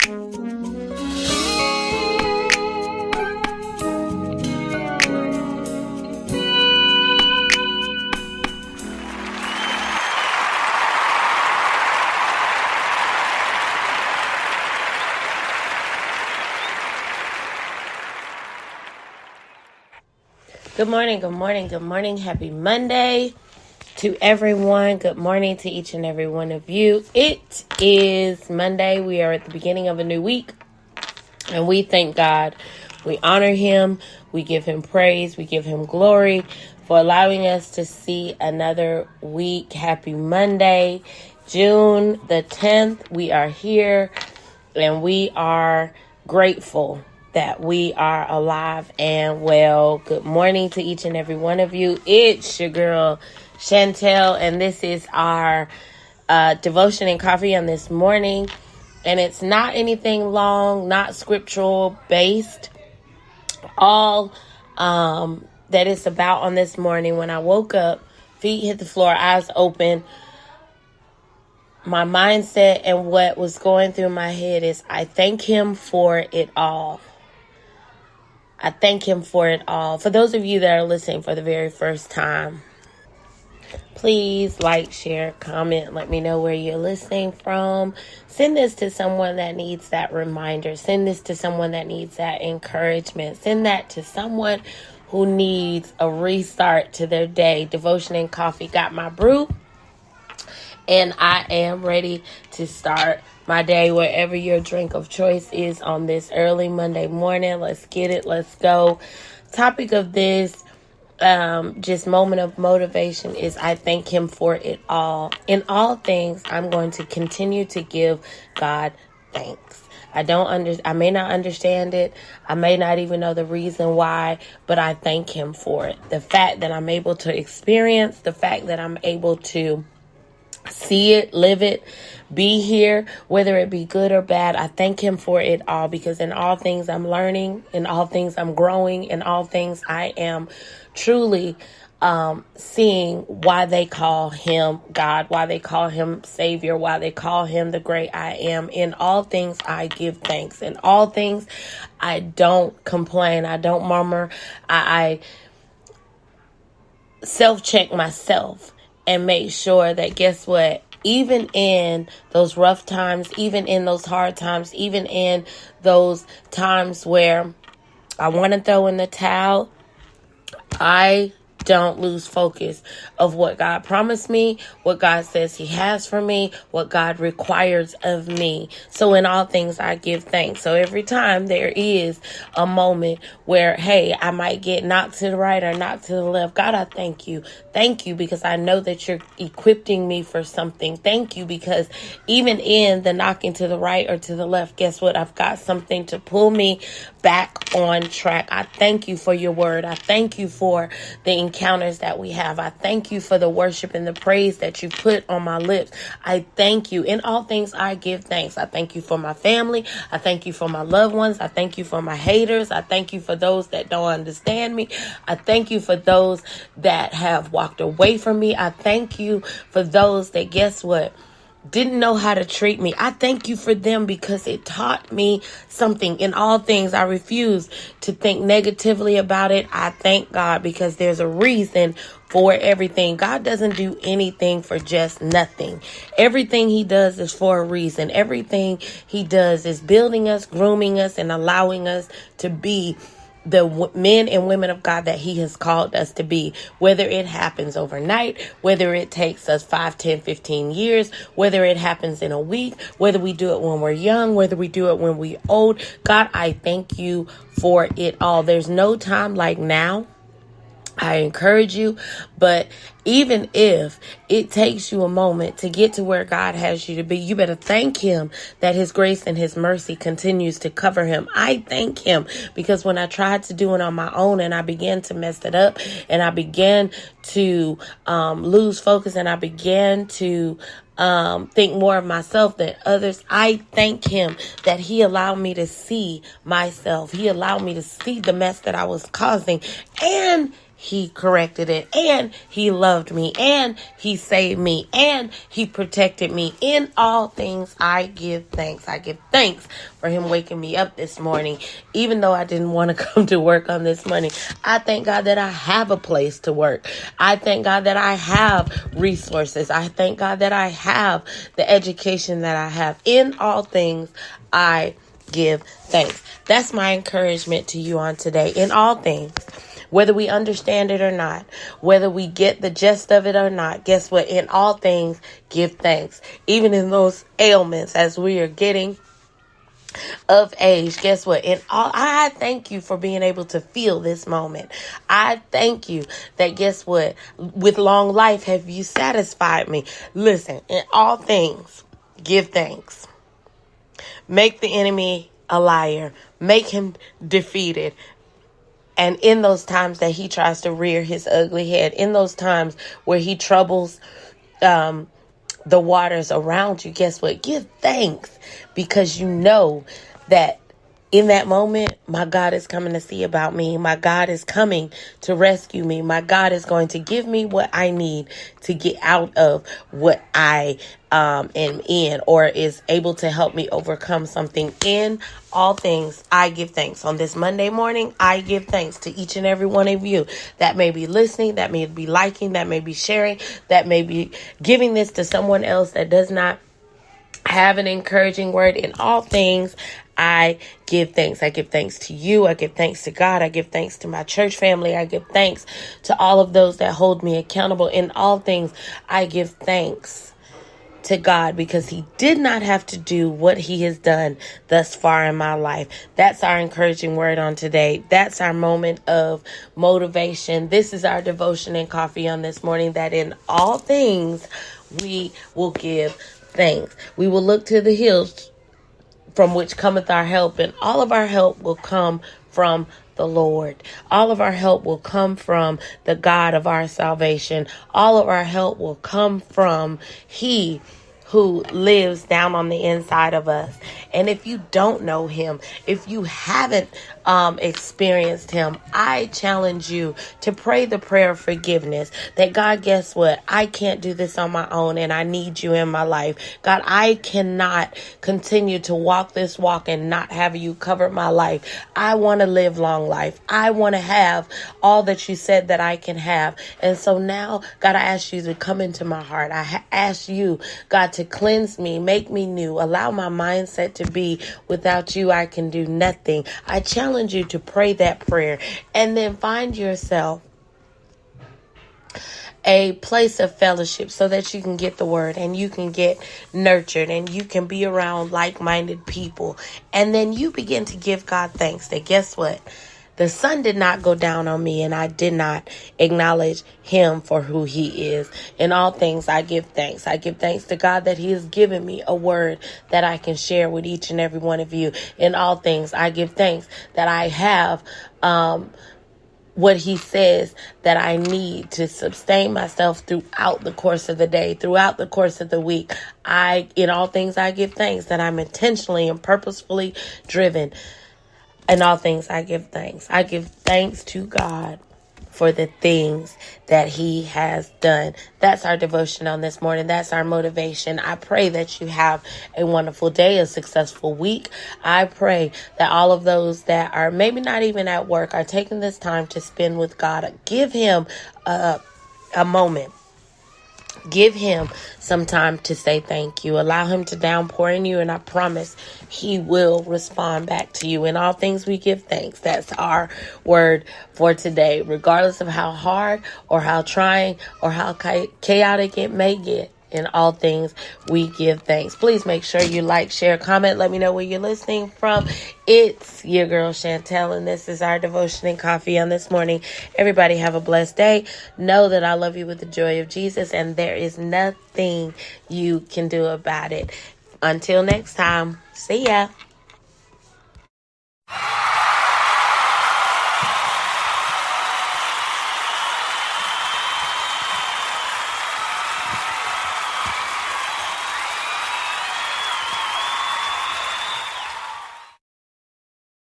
Good morning, good morning, good morning. Happy Monday to everyone. Good morning to each and every one of you. It is Monday. We are at the beginning of a new week, and we thank God. We honor Him. We give Him praise. We give Him glory for allowing us to see another week. Happy Monday, June the 10th. We are here, and we are grateful that we are alive and well. Good morning to each and every one of you. It's your girl, Chantel, and this is our devotion and coffee on this morning. And it's not anything long, not scriptural based. All that it's about on this morning, when I woke up, feet hit the floor, eyes open, my mindset and what was going through my head is, I thank Him for it all. I thank Him for it all. For those of you that are listening for the very first time, please like, share, comment. Let me know where you're listening from. Send this to someone that needs that reminder. Send this to someone that needs that encouragement. Send that to someone who needs a restart to their day. Devotion and coffee got my brew, and I am ready to start my day wherever your drink of choice is on this early Monday morning. Let's get it. Let's go. Topic of this just moment of motivation is, I thank Him for it all. In all things, I'm going to continue to give God thanks. I may not understand it. I may not even know the reason why, but I thank Him for it. The fact that I'm able to experience, the fact that I'm able to see it, live it, be here, whether it be good or bad, I thank Him for it all, because in all things I'm learning, in all things I'm growing, in all things I am truly seeing why they call Him God, why they call Him Savior, why they call Him the great I am. In all things I give thanks. In all things I don't complain. I don't murmur. I self-check myself and make sure that, guess what, even in those rough times, even in those hard times, even in those times where I want to throw in the towel, I don't lose focus of what God promised me, what God says He has for me, what God requires of me. So in all things, I give thanks. So every time there is a moment where, hey, I might get knocked to the right or knocked to the left, God, I thank you. Thank you, because I know that You're equipping me for something. Thank you, because even in the knocking to the right or to the left, guess what? I've got something to pull me back on track. I thank You for Your word. I thank You for the encounters that we have. I thank You for the worship and the praise that You put on my lips. I thank You. In all things, I give thanks. I thank You for my family. I thank You for my loved ones. I thank You for my haters. I thank You for those that don't understand me. I thank You for those that have walked away from me. I thank You for those that, guess what, didn't know how to treat me. I thank You for them, because it taught me something. In all things, I refuse to think negatively about it. I thank God, because there's a reason for everything. God doesn't do anything for just nothing. Everything He does is for a reason. Everything He does is building us, grooming us, and allowing us to be the men and women of God that He has called us to be, whether it happens overnight, whether it takes us 5, 10, 15 years, whether it happens in a week, whether we do it when we're young, whether we do it when we're old. God, I thank You for it all. There's no time like now. I encourage you, but even if it takes you a moment to get to where God has you to be, you better thank Him that His grace and His mercy continues to cover him. I thank Him, because when I tried to do it on my own and I began to mess it up, and I began to lose focus, and I began to think more of myself than others, I thank Him that He allowed me to see myself. He allowed me to see the mess that I was causing, and he corrected it, and he loved me, and he saved me, and he protected me. In all things, I give thanks. I give thanks for him waking me up this morning, even though I didn't want to come to work on this morning. I thank God that I have a place to work. I thank God that I have resources. I thank God that I have the education that I have. In all things, I give thanks. That's my encouragement to you on today. In all things, whether we understand it or not, whether we get the gist of it or not, guess what? In all things, give thanks. Even in those ailments, as we are getting of age, guess what? In all, I thank you for being able to feel this moment. I thank you that, guess what? With long life, have you satisfied me? Listen, in all things, give thanks. Make the enemy a liar. Make him defeated. And in those times that he tries to rear his ugly head, in those times where he troubles the waters around you, guess what? Give thanks, because you know that in that moment, my God is coming to see about me. My God is coming to rescue me. My God is going to give me what I need to get out of what I am in, or is able to help me overcome something. In all things, I give thanks. On this Monday morning, I give thanks to each and every one of you that may be listening, that may be liking, that may be sharing, that may be giving this to someone else that does not have an encouraging word. In all things, I give thanks. I give thanks to you. I give thanks to God. I give thanks to my church family. I give thanks to all of those that hold me accountable. In all things, I give thanks to God, because he did not have to do what he has done thus far in my life. That's our encouraging word on today. That's our moment of motivation. This is our devotion and coffee on this morning, that in all things we will give thanks. We will look to the hills from which cometh our help, and all of our help will come from the Lord. All of our help will come from the God of our salvation. All of our help will come from he who lives down on the inside of us. And if you don't know him, if you haven't experienced him, I challenge you to pray the prayer of forgiveness. That God, guess what? I can't do this on my own, and I need you in my life. God, I cannot continue to walk this walk and not have you cover my life. I want to live long life. I want to have all that you said that I can have. And so now, God, I ask you to come into my heart. I ask you, God, to cleanse me, make me new, allow my mindset to be, without you, I can do nothing. I challenge you to pray that prayer, and then find yourself a place of fellowship so that you can get the word, and you can get nurtured, and you can be around like-minded people. And then you begin to give God thanks that, guess what? The sun did not go down on me, and I did not acknowledge him for who he is. In all things, I give thanks. I give thanks to God that he has given me a word that I can share with each and every one of you. In all things, I give thanks that I have what he says that I need to sustain myself throughout the course of the day, throughout the course of the week. In all things, I give thanks that I'm intentionally and purposefully driven. In all things, I give thanks. I give thanks to God for the things that he has done. That's our devotion on this morning. That's our motivation. I pray that you have a wonderful day, a successful week. I pray that all of those that are maybe not even at work are taking this time to spend with God. Give him a moment. Give him some time to say thank you. Allow him to downpour in you, and I promise he will respond back to you. In all things, we give thanks. That's our word for today. Regardless of how hard or how trying or how chaotic it may get, in all things, we give thanks. Please make sure you like, share, comment. Let me know where you're listening from. It's your girl Chantel, and this is our devotion and coffee on this morning. Everybody have a blessed day. Know that I love you with the joy of Jesus, and there is nothing you can do about it. Until next time, see ya.